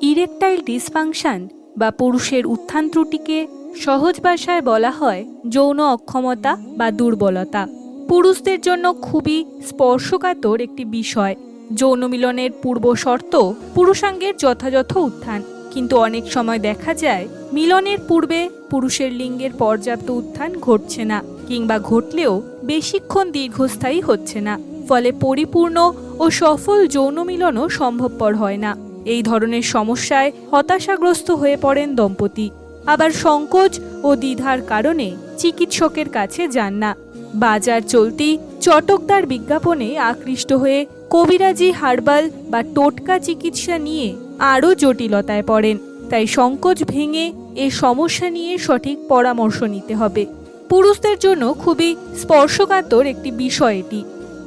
Erectile dysfunction বা পুরুষের উত্থান ত্রুটিকে সহজ ভাষায় বলা হয় যৌন অক্ষমতা বা দুর্বলতা। পুরুষদের জন্য খুবই স্পর্শকাতর একটি বিষয়। যৌন মিলনের পূর্ব শর্ত পুরুষাঙ্গের যথাযথ উত্থান, কিন্তু অনেক সময় দেখা যায় মিলনের পূর্বে পুরুষের লিঙ্গের পর্যাপ্ত উত্থান ঘটছে না, কিংবা ঘটলেও বেশিক্ষণ দীর্ঘস্থায়ী হচ্ছে না। ফলে পরিপূর্ণ ও সফল যৌন মিলনও সম্ভবপর হয় না। এই ধরনের সমস্যায় হতাশাগ্রস্ত হয়ে পড়েন দম্পতি। আবার সংকোচ ও দ্বিধার কারণে চিকিৎসকের কাছে যান না। বাজার চলতি চটকদার বিজ্ঞাপনে আকৃষ্ট হয়ে কবিরাজি, হার্বাল বা টোটকা চিকিৎসা নিয়ে আরও জটিলতায় পড়েন। তাই সংকোচ ভেঙে এ সমস্যা নিয়ে সঠিক পরামর্শ নিতে হবে। পুরুষদের জন্য খুবই স্পর্শকাতর একটি বিষয় এটি।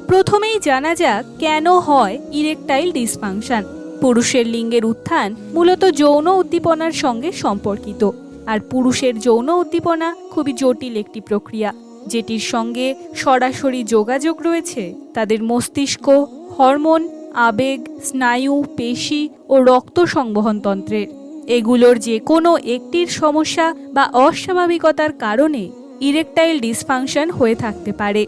প্রথমেই জানা যাক কেন হয় ইরেকটাইল ডিসফাংশন। পুরুষের লিঙ্গের উত্থান মূলত যৌন উদ্দীপনার সঙ্গে সম্পর্কিত, আর পুরুষের যৌন উদ্দীপনা খুবই জটিল একটি প্রক্রিয়া, যেটির সঙ্গে সরাসরি যোগাযোগ রয়েছে তাদের মস্তিষ্ক, হরমোন, আবেগ, স্নায়ু, পেশি ও রক্ত সংবহন তন্ত্রের। এগুলোর যে কোনো একটির সমস্যা বা অস্বাভাবিকতার কারণে ইরেকটাইল ডিসফাংশন হয়ে থাকতে পারে।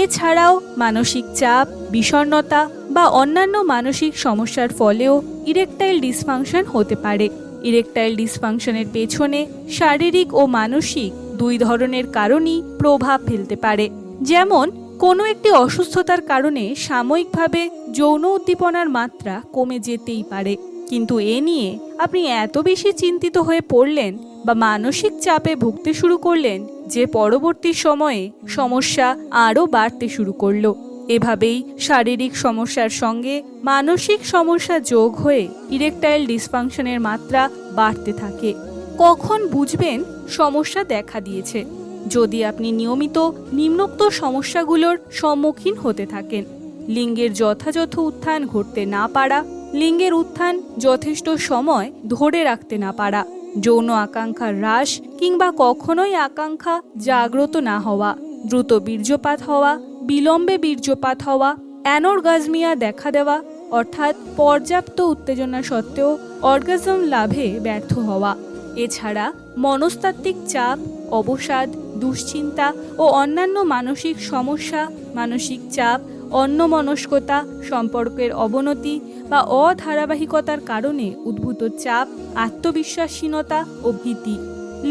এছাড়াও মানসিক চাপ, বিষণ্ণতা বা অন্যান্য মানসিক সমস্যার ফলেও ইরেকটাইল ডিসফাংশন হতে পারে। ইরেকটাইল ডিসফাংশনের পেছনে শারীরিক ও মানসিক দুই ধরনের কারণই প্রভাব ফেলতে পারে। যেমন কোনো একটি অসুস্থতার কারণে সাময়িকভাবে যৌন উদ্দীপনার মাত্রা কমে যেতেই পারে, কিন্তু এ নিয়ে আপনি এত বেশি চিন্তিত হয়ে পড়লেন বা মানসিক চাপে ভুগতে শুরু করলেন যে পরবর্তী সময়ে সমস্যা আরও বাড়তে শুরু করলো। এভাবেই শারীরিক সমস্যার সঙ্গে মানসিক সমস্যা যোগ হয়ে ইরেকটাইল ডিসফাংশনের মাত্রা বাড়তে থাকে। কখন বুঝবেন সমস্যা দেখা দিয়েছে? যদি আপনি নিয়মিত নিম্নোক্ত সমস্যাগুলোর সম্মুখীন হতে থাকেন: লিঙ্গের যথাযথ উত্থান ঘটতে না পারা, লিঙ্গের উত্থান যথেষ্ট সময় ধরে রাখতে না পারা, যৌন আকাঙ্ক্ষার হ্রাস কিংবা কখনোই আকাঙ্ক্ষা জাগ্রত না হওয়া, দ্রুত বীর্যপাত হওয়া, বিলম্বে বীর্যপাত হওয়া, অ্যানরগাজমিয়া দেখা দেওয়া অর্থাৎ পর্যাপ্ত উত্তেজনা সত্ত্বেও অর্গাজম লাভে ব্যর্থ হওয়া। এছাড়া মনস্তাত্ত্বিক চাপ, অবসাদ, দুশ্চিন্তা ও অন্যান্য মানসিক সমস্যা, মানসিক চাপ, অন্যমনস্কতা, সম্পর্কের অবনতি বা অধারাবাহিকতার কারণে উদ্ভূত চাপ, আত্মবিশ্বাসহীনতা ও ভীতি।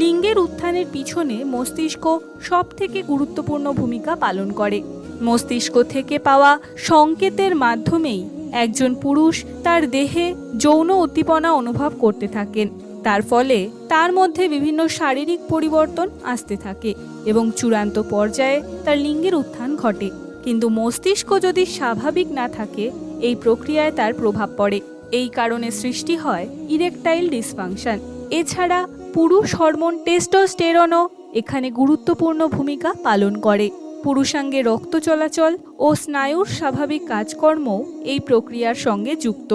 লিঙ্গের উত্থানের পিছনে মস্তিষ্ক সবথেকে গুরুত্বপূর্ণ ভূমিকা পালন করে। মস্তিষ্ক থেকে পাওয়া সংকেতের মাধ্যমেই একজন পুরুষ তার দেহে যৌন উদ্দীপনা অনুভব করতে থাকেন। তার ফলে তার মধ্যে বিভিন্ন শারীরিক পরিবর্তন আসতে থাকে এবং চূড়ান্ত পর্যায়ে তার লিঙ্গের উত্থান ঘটে। কিন্তু মস্তিষ্ক যদি স্বাভাবিক না থাকে, এই প্রক্রিয়ায় তার প্রভাব পড়ে। এই কারণে সৃষ্টি হয় ইরেকটাইল ডিসফাংশন। এছাড়া পুরুষ হরমোন টেস্টোস্টেরনও এখানে গুরুত্বপূর্ণ ভূমিকা পালন করে। পুরুষাঙ্গে রক্ত চলাচল ও স্নায়ুর স্বাভাবিক কাজকর্ম এই প্রক্রিয়ার সঙ্গে যুক্ত।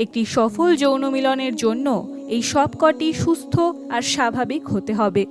একটি সফল যৌন মিলনের জন্য এই সবকটি সুস্থ আর স্বাভাবিক হতে হবে।